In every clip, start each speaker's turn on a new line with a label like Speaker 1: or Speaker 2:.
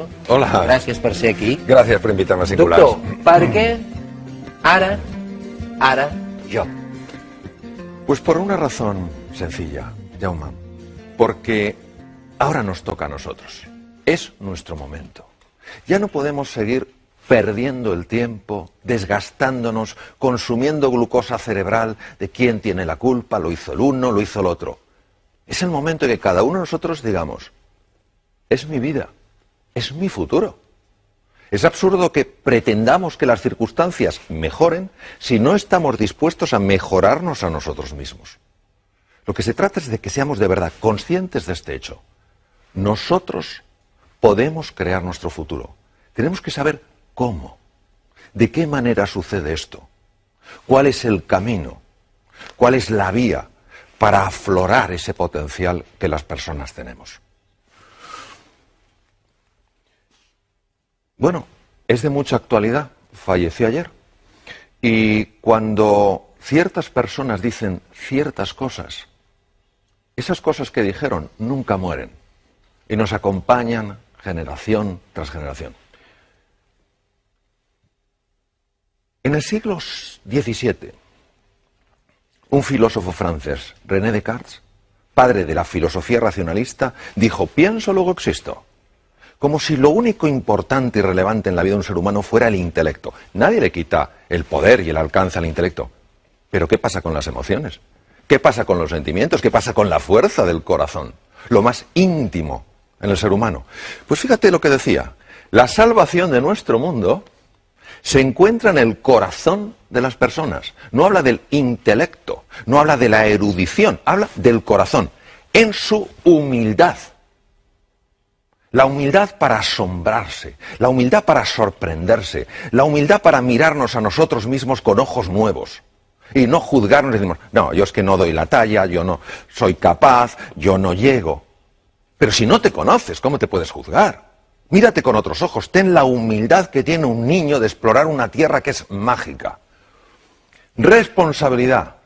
Speaker 1: Doctor.
Speaker 2: Hola.
Speaker 1: Gràcies per ser aquí.
Speaker 2: Gràcies per invitar-me a Singulars.
Speaker 1: Doctor, per què ara yo?
Speaker 2: Pues por una razón sencilla, Jaume. Porque ahora nos toca a nosotros. Es nuestro momento. Ya no podemos seguir perdiendo el tiempo, desgastándonos, consumiendo glucosa cerebral de quién tiene la culpa, lo hizo el uno, lo hizo el otro. Es el momento en que cada uno de nosotros digamos, es mi vida, es mi futuro. Es absurdo que pretendamos que las circunstancias mejoren si no estamos dispuestos a mejorarnos a nosotros mismos. Lo que se trata es de que seamos de verdad conscientes de este hecho. Nosotros podemos crear nuestro futuro. Tenemos que saber cómo, de qué manera sucede esto, cuál es el camino, cuál es la vía para aflorar ese potencial que las personas tenemos. Bueno, es de mucha actualidad, falleció ayer, y cuando ciertas personas dicen ciertas cosas, esas cosas que dijeron nunca mueren y nos acompañan generación tras generación. En el siglo XVII, un filósofo francés, René Descartes, padre de la filosofía racionalista, dijo, pienso, luego existo. Como si lo único importante y relevante en la vida de un ser humano fuera el intelecto. Nadie le quita el poder y el alcance al intelecto. Pero ¿qué pasa con las emociones? ¿Qué pasa con los sentimientos? ¿Qué pasa con la fuerza del corazón? Lo más íntimo en el ser humano. Pues fíjate lo que decía. La salvación de nuestro mundo se encuentra en el corazón de las personas. No habla del intelecto, no habla de la erudición, habla del corazón, en su humildad. La humildad para asombrarse, la humildad para sorprenderse, la humildad para mirarnos a nosotros mismos con ojos nuevos y no juzgarnos y decimos, no, yo es que no doy la talla, yo no soy capaz, yo no llego. Pero si no te conoces, ¿cómo te puedes juzgar? Mírate con otros ojos, ten la humildad que tiene un niño de explorar una tierra que es mágica. Responsabilidad,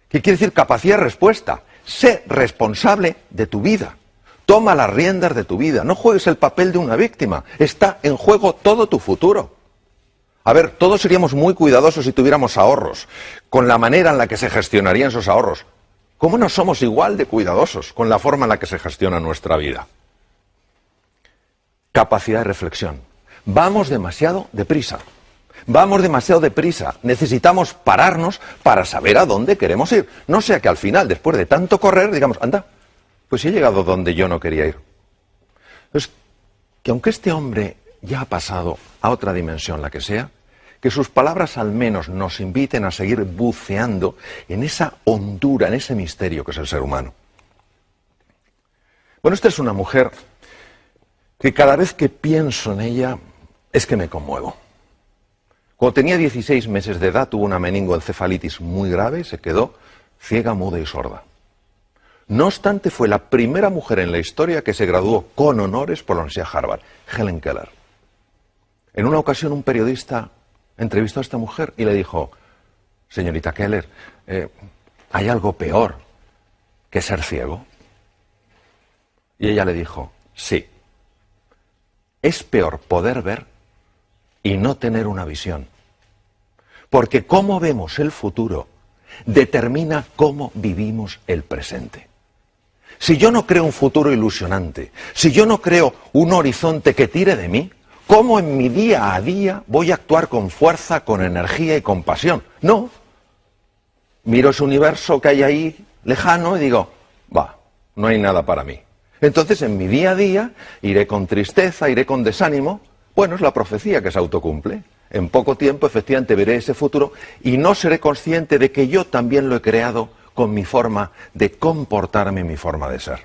Speaker 2: ¿qué quiere decir capacidad de respuesta? Sé responsable de tu vida. Toma las riendas de tu vida, no juegues el papel de una víctima, está en juego todo tu futuro. A ver, todos seríamos muy cuidadosos si tuviéramos ahorros, con la manera en la que se gestionarían esos ahorros. ¿Cómo no somos igual de cuidadosos con la forma en la que se gestiona nuestra vida? Capacidad de reflexión. Vamos demasiado deprisa. Vamos demasiado deprisa. Necesitamos pararnos para saber a dónde queremos ir. No sea que al final, después de tanto correr, digamos, anda, pues he llegado donde yo no quería ir. Entonces, que aunque este hombre ya ha pasado a otra dimensión, la que sea, que sus palabras al menos nos inviten a seguir buceando en esa hondura, en ese misterio que es el ser humano. Bueno, esta es una mujer que cada vez que pienso en ella es que me conmuevo. Cuando tenía 16 meses de edad tuvo una meningoencefalitis muy grave y se quedó ciega, muda y sorda. No obstante, fue la primera mujer en la historia que se graduó con honores por la Universidad de Harvard, Helen Keller. En una ocasión un periodista entrevistó a esta mujer y le dijo, señorita Keller, ¿hay algo peor que ser ciego? Y ella le dijo, sí. Es peor poder ver y no tener una visión. Porque cómo vemos el futuro determina cómo vivimos el presente. Si yo no creo un futuro ilusionante, si yo no creo un horizonte que tire de mí, ¿cómo en mi día a día voy a actuar con fuerza, con energía y con pasión? No. Miro ese universo que hay ahí lejano y digo, no hay nada para mí. Entonces en mi día a día iré con tristeza, iré con desánimo. Bueno, es la profecía que se autocumple. En poco tiempo efectivamente veré ese futuro y no seré consciente de que yo también lo he creado con mi forma de comportarme, mi forma de ser.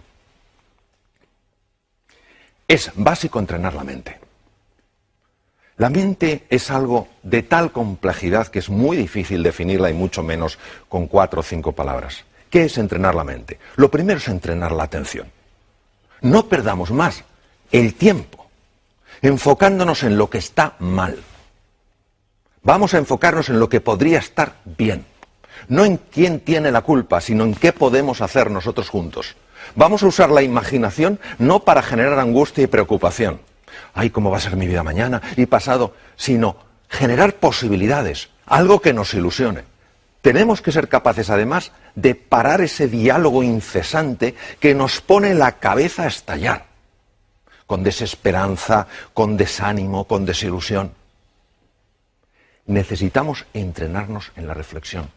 Speaker 2: Es básico entrenar la mente. La mente es algo de tal complejidad que es muy difícil definirla y mucho menos con 4 o 5 palabras. ¿Qué es entrenar la mente? Lo primero es entrenar la atención. No perdamos más el tiempo enfocándonos en lo que está mal. Vamos a enfocarnos en lo que podría estar bien. No en quién tiene la culpa, sino en qué podemos hacer nosotros juntos. Vamos a usar la imaginación no para generar angustia y preocupación. ay, ¿cómo va a ser mi vida mañana y pasado? Sino generar posibilidades, algo que nos ilusione. Tenemos que ser capaces, además, de parar ese diálogo incesante que nos pone la cabeza a estallar, con desesperanza, con desánimo, con desilusión. Necesitamos entrenarnos en la reflexión.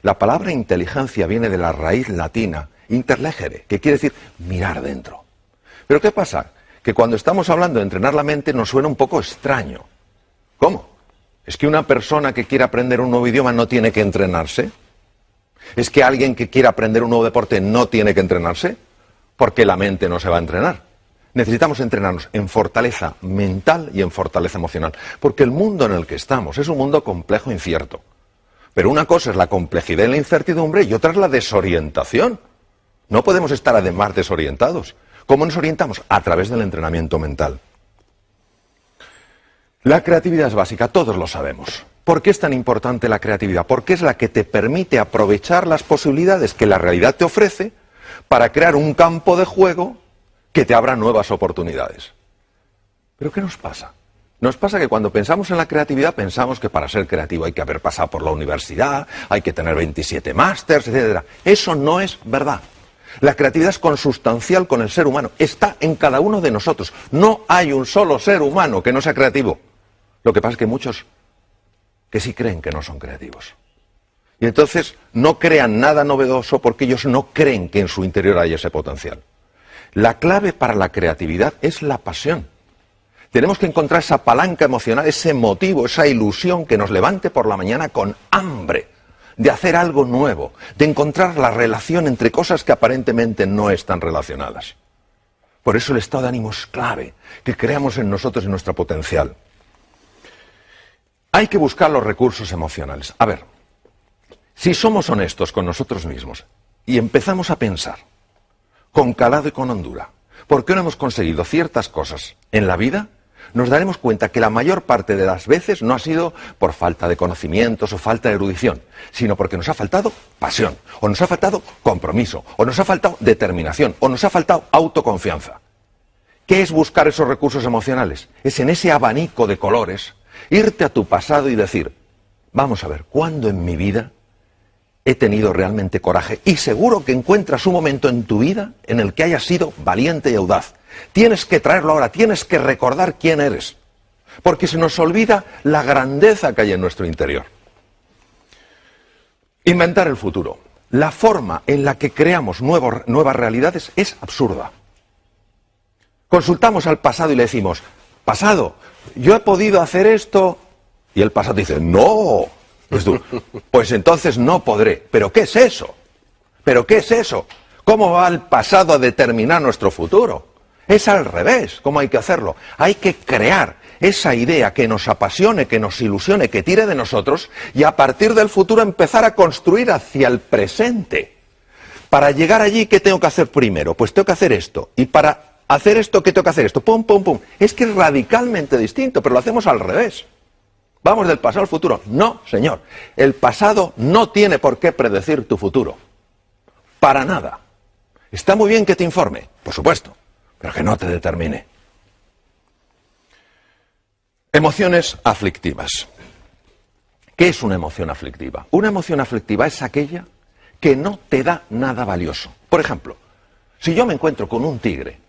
Speaker 2: La palabra inteligencia viene de la raíz latina, interlegere, que quiere decir mirar dentro. Pero ¿qué pasa? Que cuando estamos hablando de entrenar la mente nos suena un poco extraño. ¿Cómo? ¿Es que una persona que quiere aprender un nuevo idioma no tiene que entrenarse? ¿Es que alguien que quiere aprender un nuevo deporte no tiene que entrenarse? Porque la mente no se va a entrenar. Necesitamos entrenarnos en fortaleza mental y en fortaleza emocional. Porque el mundo en el que estamos es un mundo complejo e incierto. Pero una cosa es la complejidad y la incertidumbre y otra es la desorientación. No podemos estar además desorientados. ¿Cómo nos orientamos? A través del entrenamiento mental. La creatividad es básica, todos lo sabemos. ¿Por qué es tan importante la creatividad? Porque es la que te permite aprovechar las posibilidades que la realidad te ofrece para crear un campo de juego que te abra nuevas oportunidades. ¿Pero qué nos pasa? Nos pasa que cuando pensamos en la creatividad pensamos que para ser creativo hay que haber pasado por la universidad, hay que tener 27 másters, etc. Eso no es verdad. La creatividad es consustancial con el ser humano, está en cada uno de nosotros. No hay un solo ser humano que no sea creativo. Lo que pasa es que hay muchos que sí creen que no son creativos. Y entonces no crean nada novedoso porque ellos no creen que en su interior hay ese potencial. La clave para la creatividad es la pasión. Tenemos que encontrar esa palanca emocional, ese motivo, esa ilusión que nos levante por la mañana con hambre de hacer algo nuevo, de encontrar la relación entre cosas que aparentemente no están relacionadas. Por eso el estado de ánimo es clave, que creamos en nosotros y en nuestro potencial. Hay que buscar los recursos emocionales. A ver, si somos honestos con nosotros mismos y empezamos a pensar con calado y con hondura, ¿por qué no hemos conseguido ciertas cosas en la vida? Nos daremos cuenta que la mayor parte de las veces no ha sido por falta de conocimientos o falta de erudición, sino porque nos ha faltado pasión, o nos ha faltado compromiso, o nos ha faltado determinación, o nos ha faltado autoconfianza. ¿Qué es buscar esos recursos emocionales? Es en ese abanico de colores irte a tu pasado y decir, vamos a ver, ¿cuándo en mi vida he tenido realmente coraje? Y seguro que encuentras un momento en tu vida en el que hayas sido valiente y audaz. Tienes que traerlo ahora, tienes que recordar quién eres, porque se nos olvida la grandeza que hay en nuestro interior. Inventar el futuro. La forma en la que creamos nuevas realidades es absurda. Consultamos al pasado y le decimos, pasado, yo he podido hacer esto, y el pasado dice, no. Pues tú, pues entonces no podré. ¿Pero qué es eso? ¿Pero qué es eso? ¿Cómo va el pasado a determinar nuestro futuro? Es al revés, ¿cómo hay que hacerlo? Hay que crear esa idea que nos apasione, que nos ilusione, que tire de nosotros y a partir del futuro empezar a construir hacia el presente. Para llegar allí, ¿qué tengo que hacer primero? Pues tengo que hacer esto. Y para hacer esto, ¿qué tengo que hacer? Esto, pum, pum, pum. Es que es radicalmente distinto, pero lo hacemos al revés. Vamos del pasado al futuro. No, señor. El pasado no tiene por qué predecir tu futuro. Para nada. Está muy bien que te informe, por supuesto, pero que no te determine. Emociones aflictivas. ¿Qué es una emoción aflictiva? Una emoción aflictiva es aquella que no te da nada valioso. Por ejemplo, si yo me encuentro con un tigre,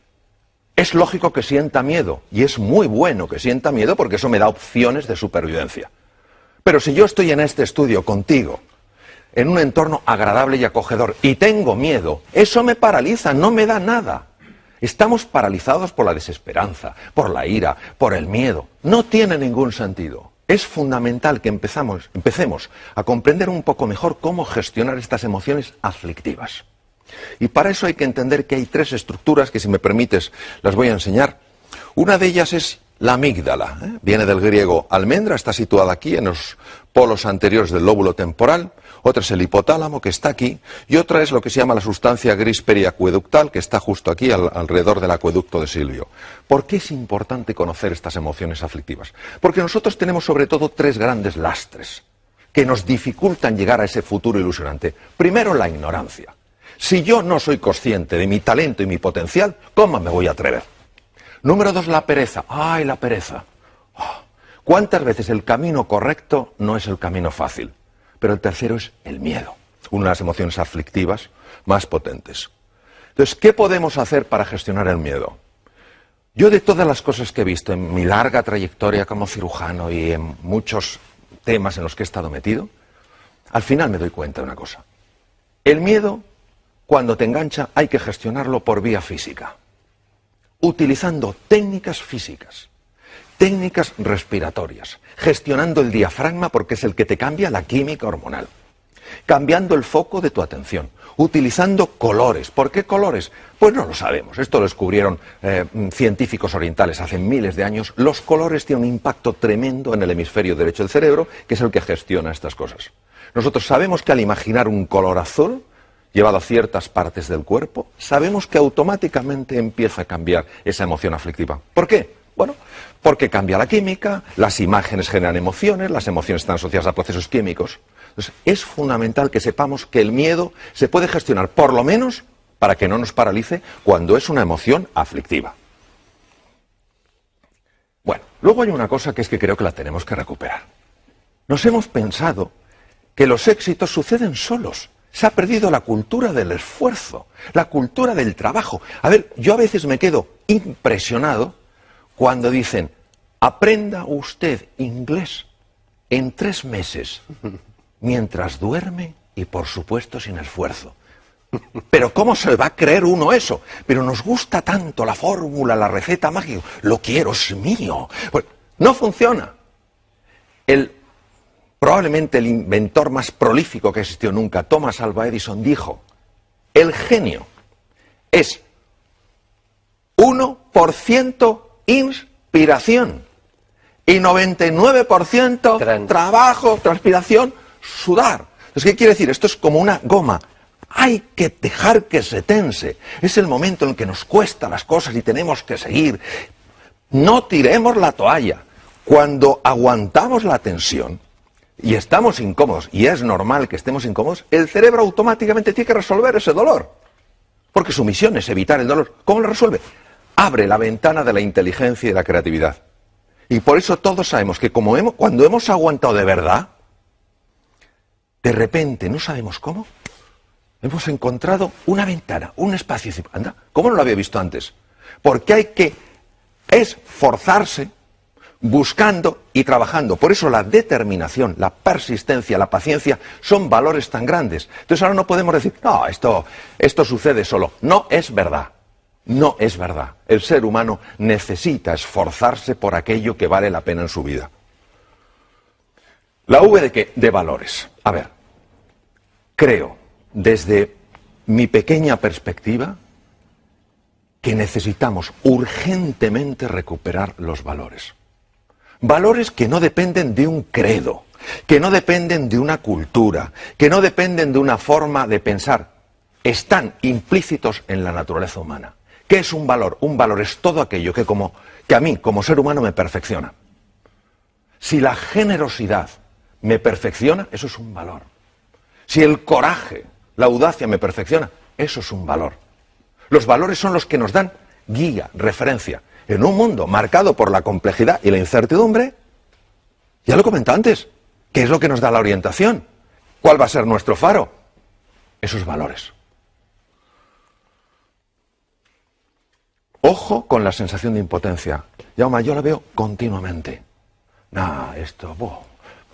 Speaker 2: es lógico que sienta miedo, y es muy bueno que sienta miedo porque eso me da opciones de supervivencia. Pero si yo estoy en este estudio contigo, en un entorno agradable y acogedor, y tengo miedo, eso me paraliza, no me da nada. Estamos paralizados por la desesperanza, por la ira, por el miedo. No tiene ningún sentido. Es fundamental que empecemos a comprender un poco mejor cómo gestionar estas emociones aflictivas. Y para eso hay que entender que hay tres estructuras que, si me permites, las voy a enseñar. Una de ellas es la amígdala. Viene del griego almendra, está situada aquí en los polos anteriores del lóbulo temporal. Otra es el hipotálamo, que está aquí. Y otra es lo que se llama la sustancia gris periacueductal, que está justo aquí, alrededor del acueducto de Silvio. ¿Por qué es importante conocer estas emociones aflictivas? Porque nosotros tenemos sobre todo tres grandes lastres que nos dificultan llegar a ese futuro ilusionante. Primero, la ignorancia. Si yo no soy consciente de mi talento y mi potencial, ¿cómo me voy a atrever? Número 2, la pereza. ¡Ay, la pereza! Oh, ¿cuántas veces el camino correcto no es el camino fácil? Pero el tercero es el miedo, una de las emociones aflictivas más potentes. Entonces, ¿qué podemos hacer para gestionar el miedo? Yo, de todas las cosas que he visto en mi larga trayectoria como cirujano y en muchos temas en los que he estado metido, al final me doy cuenta de una cosa. El miedo, cuando te engancha, hay que gestionarlo por vía física, utilizando técnicas físicas, técnicas respiratorias, gestionando el diafragma porque es el que te cambia la química hormonal, cambiando el foco de tu atención, utilizando colores. ¿Por qué colores? Pues no lo sabemos. Esto lo descubrieron científicos orientales hace miles de años. Los colores tienen un impacto tremendo en el hemisferio derecho del cerebro, que es el que gestiona estas cosas. Nosotros sabemos que al imaginar un color azul llevado a ciertas partes del cuerpo, sabemos que automáticamente empieza a cambiar esa emoción aflictiva. ¿Por qué? Bueno, porque cambia la química, las imágenes generan emociones, las emociones están asociadas a procesos químicos. Entonces, es fundamental que sepamos que el miedo se puede gestionar, por lo menos, para que no nos paralice cuando es una emoción aflictiva. Bueno, luego hay una cosa que es que creo que la tenemos que recuperar. Nos hemos pensado que los éxitos suceden solos. Se ha perdido la cultura del esfuerzo, la cultura del trabajo. A ver, yo a veces me quedo impresionado cuando dicen, aprenda usted inglés en 3 meses, mientras duerme y, por supuesto, sin esfuerzo. Pero ¿cómo se va a creer uno eso? Pero nos gusta tanto la fórmula, la receta mágica. Lo quiero, es mío. Pues no funciona. Probablemente el inventor más prolífico que existió nunca, Thomas Alva Edison, dijo, el genio es 1% inspiración y 99% trabajo, transpiración, sudar. Entonces, ¿qué quiere decir? Esto es como una goma. Hay que dejar que se tense. Es el momento en el que nos cuesta las cosas y tenemos que seguir. No tiremos la toalla. Cuando aguantamos la tensión y estamos incómodos, y es normal que estemos incómodos, el cerebro automáticamente tiene que resolver ese dolor. Porque su misión es evitar el dolor. ¿Cómo lo resuelve? Abre la ventana de la inteligencia y de la creatividad. Y por eso todos sabemos que cuando hemos aguantado de verdad, de repente, no sabemos cómo, hemos encontrado una ventana, un espacio. Anda, ¿cómo no lo había visto antes? Porque hay que esforzarse buscando y trabajando. Por eso la determinación, la persistencia, la paciencia son valores tan grandes. Entonces ahora no podemos decir, no, esto sucede solo. No es verdad. No es verdad. El ser humano necesita esforzarse por aquello que vale la pena en su vida. ¿La V de qué? De valores. A ver, creo, desde mi pequeña perspectiva, que necesitamos urgentemente recuperar los valores. Valores que no dependen de un credo, que no dependen de una cultura, que no dependen de una forma de pensar. Están implícitos en la naturaleza humana. ¿Qué es un valor? Un valor es todo aquello que a mí, como ser humano, me perfecciona. Si la generosidad me perfecciona, eso es un valor. Si el coraje, la audacia me perfecciona, eso es un valor. Los valores son los que nos dan guía, referencia. En un mundo marcado por la complejidad y la incertidumbre, ya lo he comentado antes, ¿qué es lo que nos da la orientación? ¿Cuál va a ser nuestro faro? Esos valores. Ojo con la sensación de impotencia. Jaume, yo la veo continuamente. No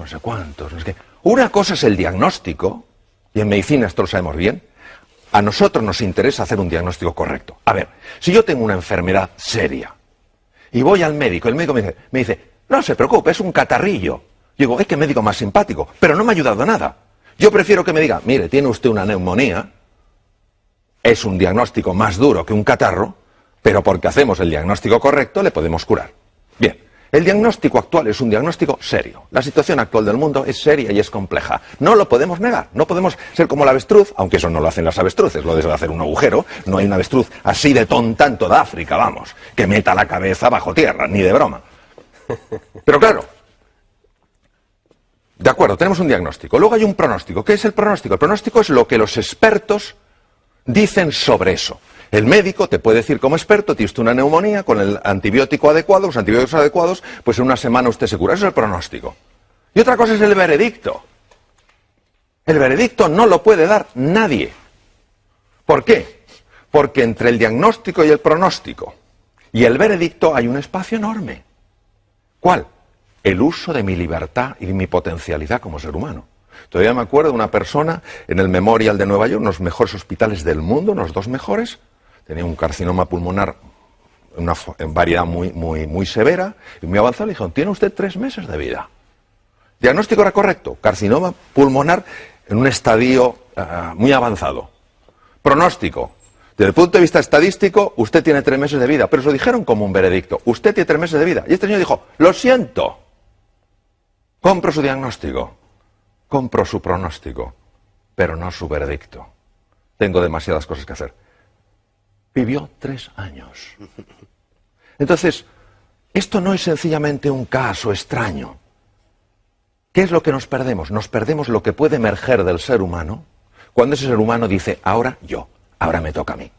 Speaker 2: sé cuántos, no sé qué. Una cosa es el diagnóstico, y en medicina esto lo sabemos bien. A nosotros nos interesa hacer un diagnóstico correcto. A ver, si yo tengo una enfermedad seria y voy al médico, el médico me dice, no se preocupe, es un catarrillo. Yo digo, qué médico más simpático, pero no me ha ayudado a nada. Yo prefiero que me diga, mire, tiene usted una neumonía, es un diagnóstico más duro que un catarro, pero porque hacemos el diagnóstico correcto le podemos curar. Bien, el diagnóstico actual es un diagnóstico serio. La situación actual del mundo es seria y es compleja. No lo podemos negar, no podemos ser como el avestruz, aunque eso no lo hacen las avestruces, lo de hacer un agujero. No hay un avestruz así de tonta en toda África, vamos, que meta la cabeza bajo tierra, ni de broma. Pero claro, de acuerdo, tenemos un diagnóstico. Luego hay un pronóstico. ¿Qué es el pronóstico? El pronóstico es lo que los expertos dicen sobre eso. El médico te puede decir como experto, tiene usted una neumonía, con el antibiótico adecuado, los antibióticos adecuados, pues en una semana usted se cura. Eso es el pronóstico. Y otra cosa es el veredicto. El veredicto no lo puede dar nadie. ¿Por qué? Porque entre el diagnóstico y el pronóstico y el veredicto hay un espacio enorme. ¿Cuál? El uso de mi libertad y mi potencialidad como ser humano. Todavía me acuerdo de una persona en el Memorial de Nueva York, uno de los mejores hospitales del mundo, unos 2 mejores, tenía un carcinoma pulmonar en variedad muy severa y muy avanzada. Le dijeron, tiene usted 3 meses de vida. Diagnóstico era correcto, carcinoma pulmonar en un estadio muy avanzado. Pronóstico, desde el punto de vista estadístico, usted tiene 3 meses de vida, pero se lo dijeron como un veredicto, usted tiene 3 meses de vida. Y este señor dijo, lo siento, compro su diagnóstico, compro su pronóstico, pero no su veredicto. Tengo demasiadas cosas que hacer. Vivió 3 años. Entonces, esto no es sencillamente un caso extraño. ¿Qué es lo que nos perdemos? Nos perdemos lo que puede emerger del ser humano cuando ese ser humano dice, ahora yo, ahora me toca a mí.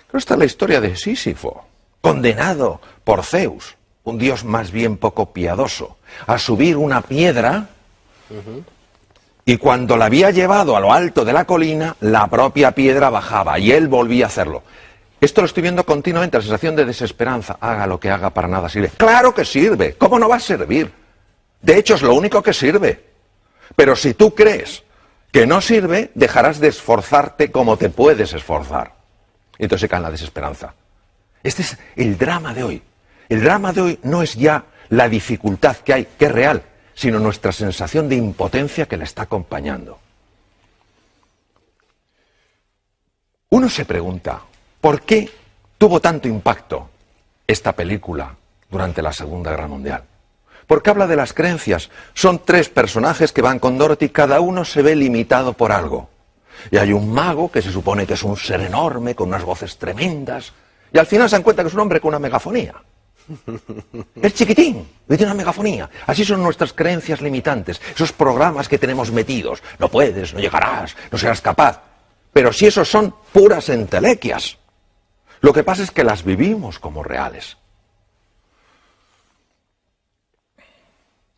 Speaker 2: Pero esta es la historia de Sísifo, condenado por Zeus, un dios más bien poco piadoso, a subir una piedra y cuando la había llevado a lo alto de la colina, la propia piedra bajaba y él volvía a hacerlo. Esto lo estoy viendo continuamente, la sensación de desesperanza. Haga lo que haga, para nada sirve. ¡Claro que sirve! ¿Cómo no va a servir? De hecho, es lo único que sirve. Pero si tú crees que no sirve, dejarás de esforzarte como te puedes esforzar. Y entonces se cae en la desesperanza. Este es el drama de hoy. El drama de hoy no es ya la dificultad que hay, que es real, sino nuestra sensación de impotencia que la está acompañando. Uno se pregunta, ¿por qué tuvo tanto impacto esta película durante la Segunda Guerra Mundial? Porque habla de las creencias. Son 3 personajes que van con Dorothy, cada uno se ve limitado por algo. Y hay un mago que se supone que es un ser enorme, con unas voces tremendas, y al final se dan cuenta que es un hombre con una megafonía. Es chiquitín, y tiene una megafonía. Así son nuestras creencias limitantes, esos programas que tenemos metidos. No puedes, no llegarás, no serás capaz. Pero si esos son puras entelequias. Lo que pasa es que las vivimos como reales.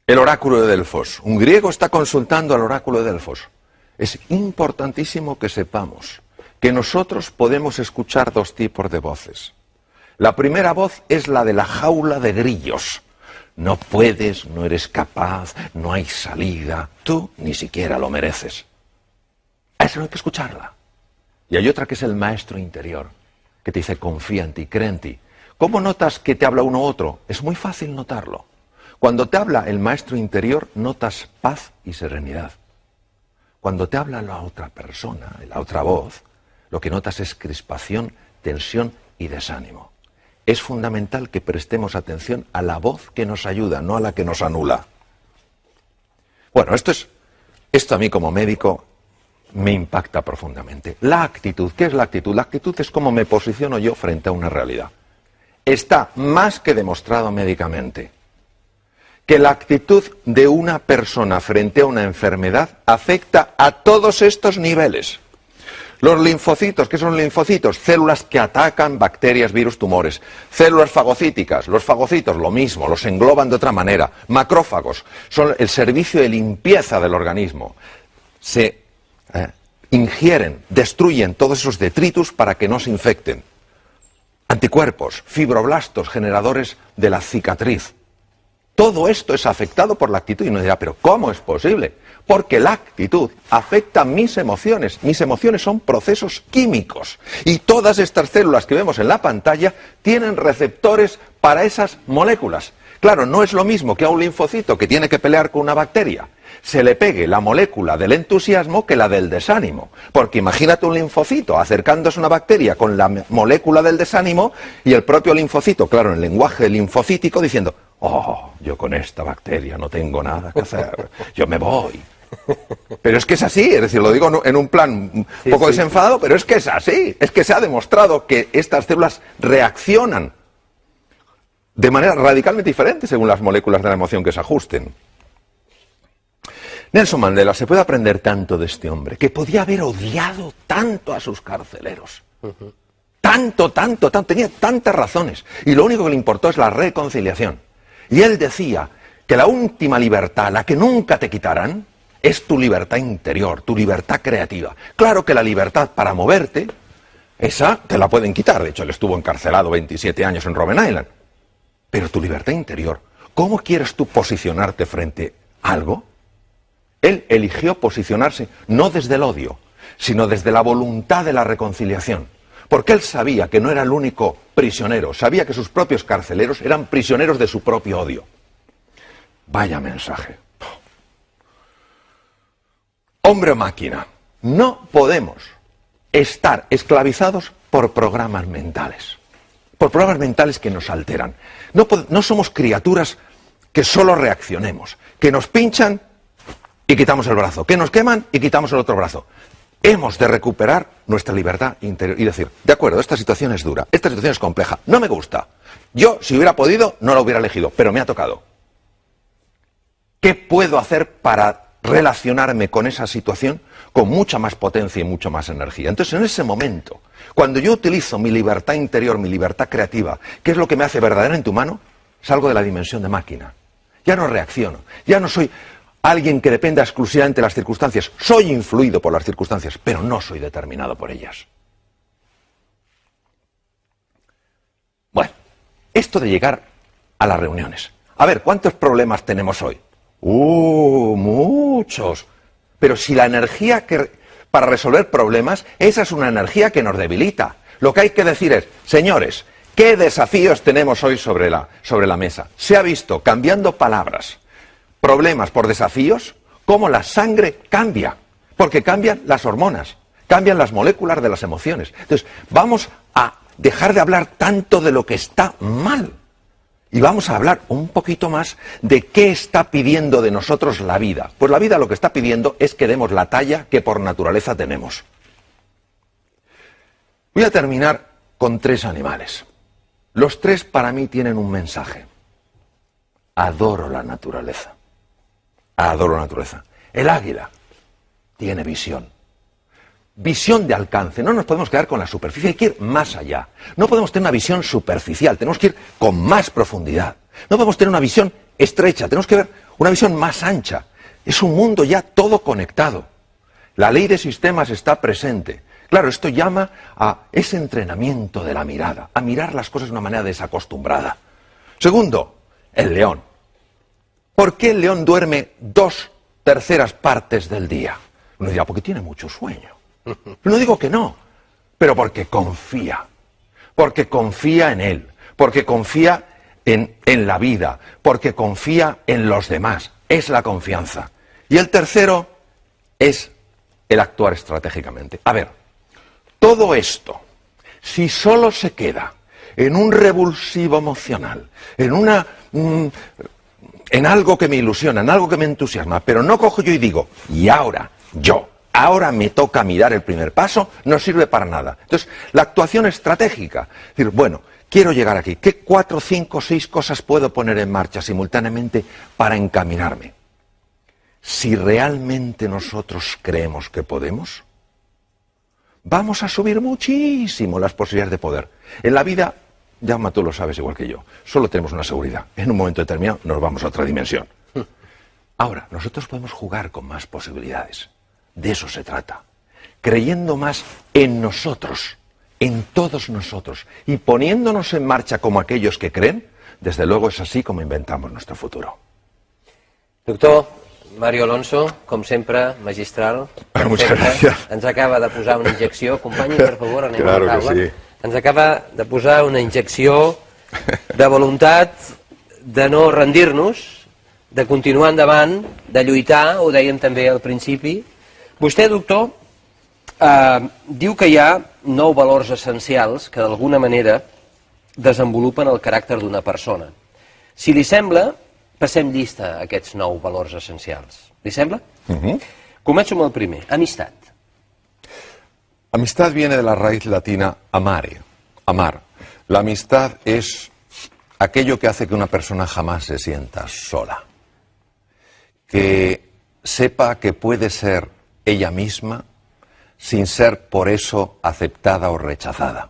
Speaker 2: El oráculo de Delfos. Un griego está consultando al oráculo de Delfos. Es importantísimo que sepamos que nosotros podemos escuchar 2 tipos de voces. La primera voz es la de la jaula de grillos. No puedes, no eres capaz, no hay salida, tú ni siquiera lo mereces. A esa no hay que escucharla. Y hay otra que es el maestro interior, que te dice confía en ti, cree en ti. ¿Cómo notas que te habla uno u otro? Es muy fácil notarlo. Cuando te habla el maestro interior, notas paz y serenidad. Cuando te habla la otra persona, la otra voz, lo que notas es crispación, tensión y desánimo. Es fundamental que prestemos atención a la voz que nos ayuda, no a la que nos anula. Bueno, esto a mí como médico me impacta profundamente. La actitud, ¿qué es la actitud? La actitud es cómo me posiciono yo frente a una realidad. Está más que demostrado médicamente que la actitud de una persona frente a una enfermedad afecta a todos estos niveles. Los linfocitos, ¿qué son linfocitos? Células que atacan bacterias, virus, tumores. Células fagocíticas, los fagocitos, lo mismo, los engloban de otra manera. Macrófagos, son el servicio de limpieza del organismo. Se ingieren, destruyen todos esos detritus para que no se infecten. Anticuerpos, fibroblastos, generadores de la cicatriz. Todo esto es afectado por la actitud y uno dirá, pero ¿cómo es posible? Porque la actitud afecta mis emociones. Mis emociones son procesos químicos y todas estas células que vemos en la pantalla tienen receptores para esas moléculas. Claro, no es lo mismo que a un linfocito que tiene que pelear con una bacteria se le pegue la molécula del entusiasmo que la del desánimo. Porque imagínate un linfocito acercándose a una bacteria con la molécula del desánimo y el propio linfocito, claro, en el lenguaje linfocítico, diciendo, oh, yo con esta bacteria no tengo nada que hacer, yo me voy. Pero es que es así, es decir, lo digo en un plan un poco desenfadado, pero es que es así. Es que se ha demostrado que estas células reaccionan de manera radicalmente diferente según las moléculas de la emoción que se ajusten. Nelson Mandela, se puede aprender tanto de este hombre, que podía haber odiado tanto a sus carceleros. tenía tantas razones. Y lo único que le importó es la reconciliación. Y él decía que la última libertad, la que nunca te quitarán, es tu libertad interior, tu libertad creativa. Claro que la libertad para moverte, esa te la pueden quitar. De hecho, él estuvo encarcelado 27 años en Robben Island. Pero tu libertad interior, ¿cómo quieres tú posicionarte frente a algo? Él eligió posicionarse no desde el odio, sino desde la voluntad de la reconciliación. Porque él sabía que no era el único prisionero, sabía que sus propios carceleros eran prisioneros de su propio odio. Vaya mensaje. Hombre o máquina, no podemos estar esclavizados por programas mentales. Por programas mentales que nos alteran. No somos criaturas que solo reaccionemos, que nos pinchan y quitamos el brazo, que nos queman y quitamos el otro brazo. Hemos de recuperar nuestra libertad interior y decir, de acuerdo, esta situación es dura, esta situación es compleja, no me gusta. Yo, si hubiera podido, no la hubiera elegido, pero me ha tocado. ¿Qué puedo hacer para relacionarme con esa situación con mucha más potencia y mucha más energía? Entonces, en ese momento, cuando yo utilizo mi libertad interior, mi libertad creativa, ¿qué es lo que me hace verdaderamente humano? Salgo de la dimensión de máquina. Ya no reacciono, ya no soy alguien que dependa exclusivamente de las circunstancias. Soy influido por las circunstancias, pero no soy determinado por ellas. Bueno, esto de llegar a las reuniones. A ver, ¿cuántos problemas tenemos hoy? Muchos. Pero si la energía para resolver problemas, esa es una energía que nos debilita. Lo que hay que decir es, señores, ¿qué desafíos tenemos hoy sobre la mesa? Se ha visto, cambiando palabras, problemas por desafíos, cómo la sangre cambia, porque cambian las hormonas, cambian las moléculas de las emociones. Entonces, vamos a dejar de hablar tanto de lo que está mal y vamos a hablar un poquito más de qué está pidiendo de nosotros la vida. Pues la vida lo que está pidiendo es que demos la talla que por naturaleza tenemos. Voy a terminar con 3 animales. Los 3 para mí tienen un mensaje. Adoro la naturaleza. Adoro la naturaleza. El águila tiene visión. Visión de alcance. No nos podemos quedar con la superficie, hay que ir más allá. No podemos tener una visión superficial, tenemos que ir con más profundidad. No podemos tener una visión estrecha, tenemos que ver una visión más ancha. Es un mundo ya todo conectado. La ley de sistemas está presente. Claro, esto llama a ese entrenamiento de la mirada, a mirar las cosas de una manera desacostumbrada. Segundo, el león. ¿Por qué el león duerme 2/3 partes del día? Uno dirá, porque tiene mucho sueño. No digo que no, pero porque confía en él, porque confía en la vida, porque confía en los demás. Es la confianza. Y el tercero es el actuar estratégicamente. A ver, todo esto, si solo se queda en un revulsivo emocional, en algo que me ilusiona, en algo que me entusiasma, pero no cojo yo y digo, y ahora me toca a mí dar el primer paso, no sirve para nada. Entonces, la actuación estratégica, es decir, bueno, quiero llegar aquí, ¿qué 4, 5, 6 cosas puedo poner en marcha simultáneamente para encaminarme? Si realmente nosotros creemos que podemos, vamos a subir muchísimo las posibilidades de poder. En la vida, Jaume, tú lo sabes igual que yo, solo tenemos una seguridad. En un momento determinado nos vamos a otra dimensión. Ahora, nosotros podemos jugar con más posibilidades. De eso se trata. Creyendo más en nosotros, en todos nosotros, y poniéndonos en marcha como aquellos que creen, desde luego es así como inventamos nuestro futuro.
Speaker 3: Doctor Mario Alonso, com sempre, magistral.
Speaker 2: Muchas gracias.
Speaker 3: Ens acaba de posar una injecció. Companyi, per favor, anem
Speaker 2: Claro
Speaker 3: a la taula.
Speaker 2: que sí.
Speaker 3: Ens acaba de posar una injecció de voluntat de no rendir-nos, de continuar endavant, de lluitar, ho dèiem també al principi. Vostè, doctor, diu que hi ha 9 valors essencials que d'alguna manera desenvolupen el caràcter d'una persona. Si li sembla, passem llista a aquests 9 valors essencials. Li sembla? Començo amb el primer, amistat.
Speaker 2: Amistad viene de la raíz latina amare, amar. La amistad es aquello que hace que una persona jamás se sienta sola. Que sepa que puede ser ella misma sin ser por eso aceptada o rechazada.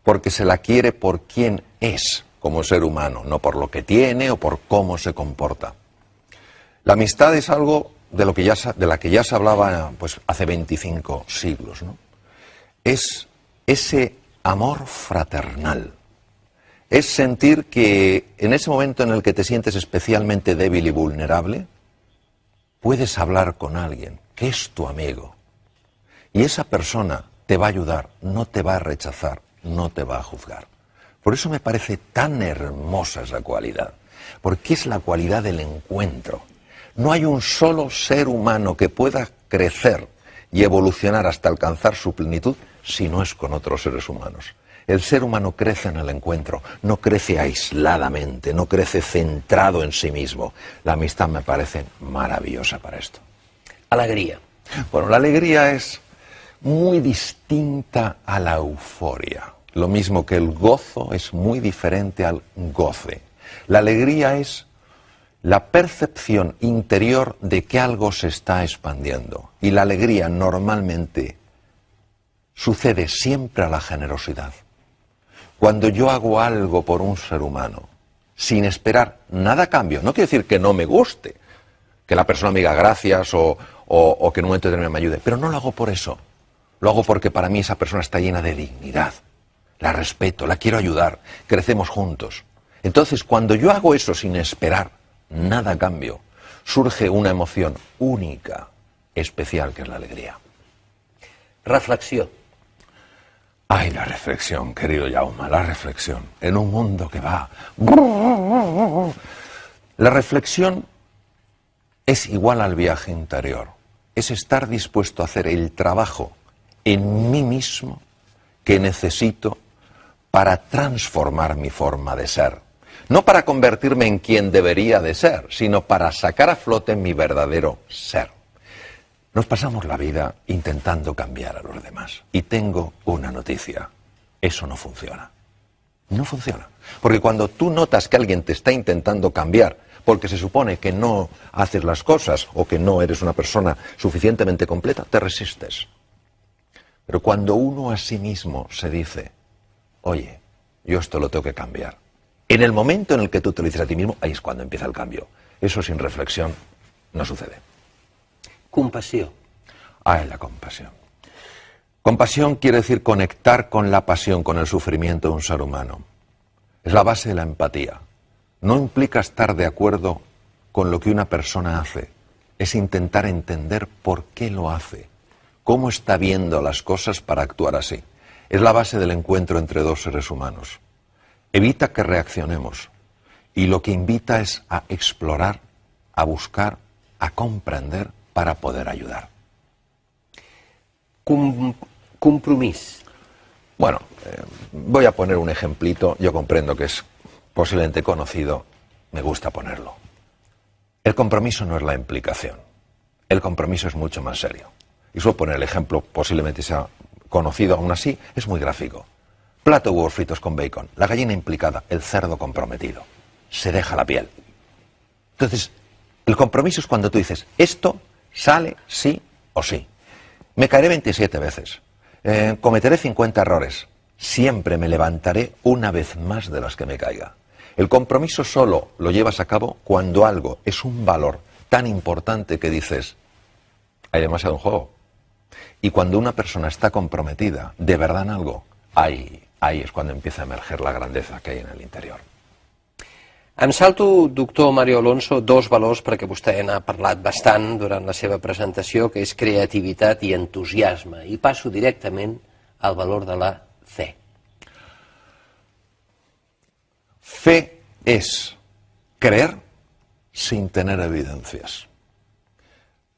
Speaker 2: porque se la quiere por quien es como ser humano, no por lo que tiene o por cómo se comporta. La amistad es algo de la que ya se hablaba pues, hace 25 siglos, ¿no? Es ese amor fraternal. Es sentir que en ese momento en el que te sientes especialmente débil y vulnerable, puedes hablar con alguien que es tu amigo. Y esa persona te va a ayudar, no te va a rechazar, no te va a juzgar. Por eso me parece tan hermosa esa cualidad, porque es la cualidad del encuentro. No hay un solo ser humano que pueda crecer y evolucionar hasta alcanzar su plenitud si no es con otros seres humanos. El ser humano crece en el encuentro, no crece aisladamente, no crece centrado en sí mismo. La amistad me parece maravillosa para esto.
Speaker 3: Alegria.
Speaker 2: Bueno, la alegría es muy distinta a la euforia. Lo mismo que el gozo es muy diferente al goce. La alegría es la percepción interior de que algo se está expandiendo. Y la alegría normalmente sucede siempre a la generosidad. Cuando yo hago algo por un ser humano, sin esperar nada a cambio, no quiere decir que no me guste, que la persona me diga gracias o que en un momento determinado me ayude, pero no lo hago por eso. Lo hago porque para mí esa persona está llena de dignidad. La respeto, la quiero ayudar, crecemos juntos. Entonces, cuando yo hago eso sin esperar nada a cambio, surge una emoción única, especial, que es la alegría.
Speaker 3: Reflexió.
Speaker 2: Ay, la reflexión, querido Jaume, la reflexión. En un mundo que va... La reflexión es igual al viaje interior. Es estar dispuesto a hacer el trabajo en mí mismo que necesito para transformar mi forma de ser. No para convertirme en quien debería de ser, sino para sacar a flote mi verdadero ser. Nos pasamos la vida intentando cambiar a los demás. Y tengo una noticia. Eso no funciona. No funciona. Porque cuando tú notas que alguien te está intentando cambiar, porque se supone que no haces las cosas o que no eres una persona suficientemente completa, te resistes. Pero cuando uno a sí mismo se dice, oye, yo esto lo tengo que cambiar. En el momento en el que tú te lo dices a ti mismo, ahí es cuando empieza el cambio. Eso sin reflexión no sucede.
Speaker 3: Compassió.
Speaker 2: Ah, la compasión. Compasión quiere decir conectar con la pasión, con el sufrimiento de un ser humano. Es la base de la empatía. No implica estar de acuerdo con lo que una persona hace. Es intentar entender por qué lo hace. Cómo está viendo las cosas para actuar así. Es la base del encuentro entre dos seres humanos. Evita que reaccionemos. Y lo que invita es a explorar, a buscar, a comprender para poder ayudar.
Speaker 3: Compromís.
Speaker 2: Bueno, voy a poner un ejemplito. Yo comprendo que es posiblemente conocido. Me gusta ponerlo. El compromiso no es la implicación. El compromiso es mucho más serio. Y suelo poner el ejemplo, posiblemente sea conocido aún así, es muy gráfico. Plato de huevos fritos con bacon. La gallina implicada, el cerdo comprometido. Se deja la piel. Entonces, el compromiso es cuando tú dices, esto sale sí o sí. Me caeré 27 veces. Cometeré 50 errores. Siempre me levantaré una vez más de las que me caiga. El compromiso solo lo llevas a cabo cuando algo es un valor tan importante que dices, hay demasiado en juego. Y cuando una persona está comprometida de verdad en algo, ahí es cuando empieza a emerger la grandeza que hay en el interior.
Speaker 3: Em salto, doctor Mario Alonso, dos valors perquè vostè n'ha parlat bastant durant la seva presentació, que és creativitat i entusiasme. I passo directament al valor de la fe.
Speaker 2: Fe es creer sin tener evidencias.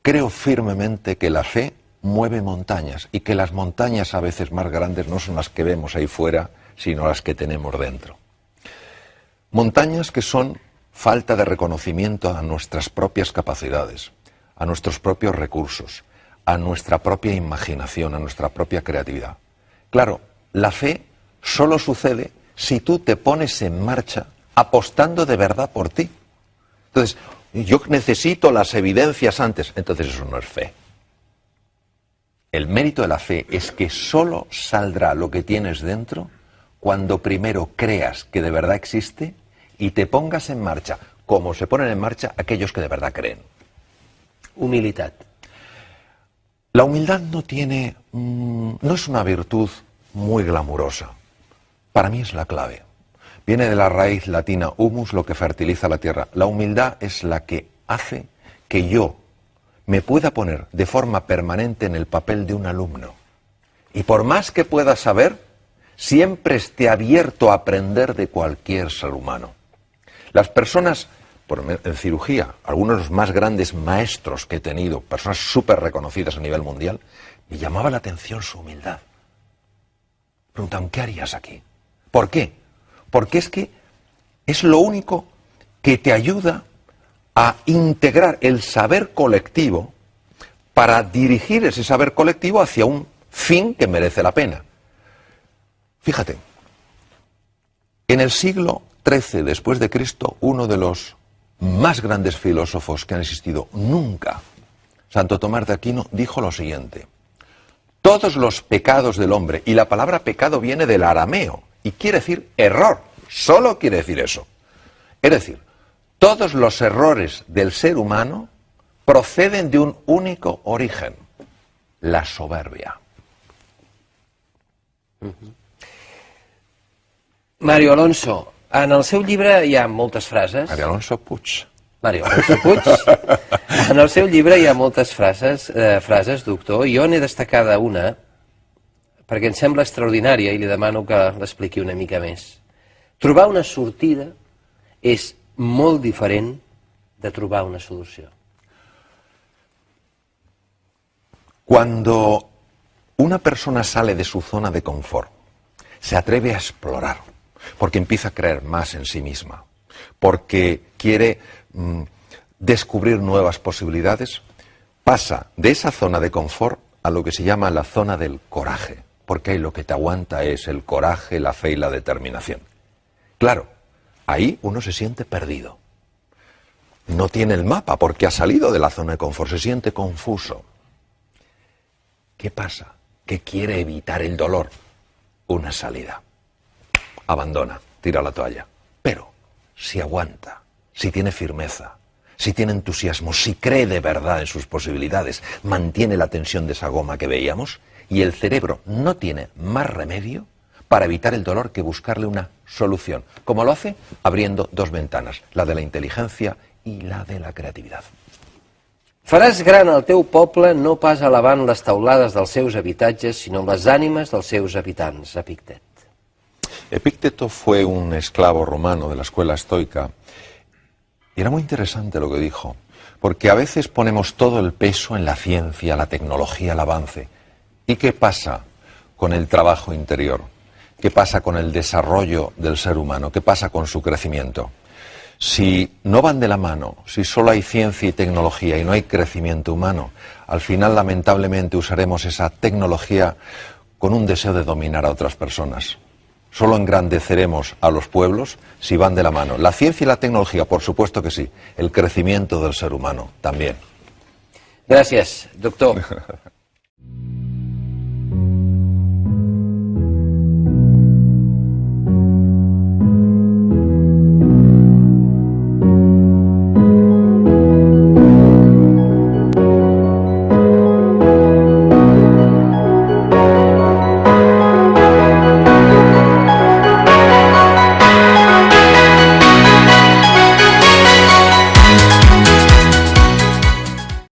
Speaker 2: Creo firmemente que la fe mueve montañas y que las montañas a veces más grandes no son las que vemos ahí fuera, sino las que tenemos dentro. Montañas que son falta de reconocimiento a nuestras propias capacidades, a nuestros propios recursos, a nuestra propia imaginación, a nuestra propia creatividad. Claro, la fe solo sucede si tú te pones en marcha apostando de verdad por ti. Entonces, yo necesito las evidencias antes, entonces eso no es fe. El mérito de la fe es que solo saldrá lo que tienes dentro cuando primero creas que de verdad existe y te pongas en marcha, como se ponen en marcha aquellos que de verdad creen.
Speaker 3: Humilitat.
Speaker 2: La humildad no es una virtud muy glamurosa. Para mí es la clave. Viene de la raíz latina humus, lo que fertiliza la tierra. La humildad es la que hace que yo me pueda poner de forma permanente en el papel de un alumno. Y por más que pueda saber, siempre esté abierto a aprender de cualquier ser humano. Las personas, en cirugía, algunos de los más grandes maestros que he tenido, personas súper reconocidas a nivel mundial, me llamaba la atención su humildad. Preguntaban, ¿qué harías aquí? ¿Por qué? Porque es que es lo único que te ayuda a integrar el saber colectivo para dirigir ese saber colectivo hacia un fin que merece la pena. Fíjate, en el siglo XIII después de Cristo, uno de los más grandes filósofos que han existido nunca, Santo Tomás de Aquino, dijo lo siguiente: todos los pecados del hombre, y la palabra pecado viene del arameo, y quiere decir error, solo quiere decir eso. Es decir, todos los errores del ser humano proceden de un único origen, la soberbia.
Speaker 3: Mario Alonso, en el seu llibre hi ha moltes frases.
Speaker 2: Mario Alonso Puig.
Speaker 3: Mario Alonso Puig. En el seu llibre hi ha moltes frases, doctor, i jo n'he destacada una, perquè em sembla extraordinària i li demano que l'expliqui una mica més. Trobar una sortida és molt diferent de trobar una solució.
Speaker 2: Cuando una persona sale de su zona de confort, se atreve a explorar, porque empieza a creer más en sí misma, porque quiere descubrir nuevas posibilidades, pasa de esa zona de confort a lo que se llama la zona del coraje, porque ahí lo que te aguanta es el coraje, la fe y la determinación. Claro, ahí uno se siente perdido. No tiene el mapa porque ha salido de la zona de confort, se siente confuso. ¿Qué pasa? Que quiere evitar el dolor. Una salida. Abandona, tira la toalla. Pero si aguanta, si tiene firmeza, si tiene entusiasmo, si cree de verdad en sus posibilidades, mantiene la tensión de esa goma que veíamos, y el cerebro no tiene más remedio para evitar el dolor que buscarle una solución. ¿Cómo lo hace? Abriendo dos ventanas, la de la inteligencia y la de la creatividad.
Speaker 3: Faràs gran el teu poble no pas elevant les taulades dels seus habitatges, sinó amb les ànimes dels seus habitants, Epictet.
Speaker 2: Epicteto fue un esclavo romano de la escuela estoica y era muy interesante lo que dijo, porque a veces ponemos todo el peso en la ciencia, la tecnología, el avance. ¿Y qué pasa con el trabajo interior? ¿Qué pasa con el desarrollo del ser humano? ¿Qué pasa con su crecimiento? Si no van de la mano, si solo hay ciencia y tecnología y no hay crecimiento humano, al final lamentablemente usaremos esa tecnología con un deseo de dominar a otras personas. Solo engrandeceremos a los pueblos si van de la mano. La ciencia y la tecnología, por supuesto que sí. El crecimiento del ser humano también.
Speaker 3: Gràcies, doctor.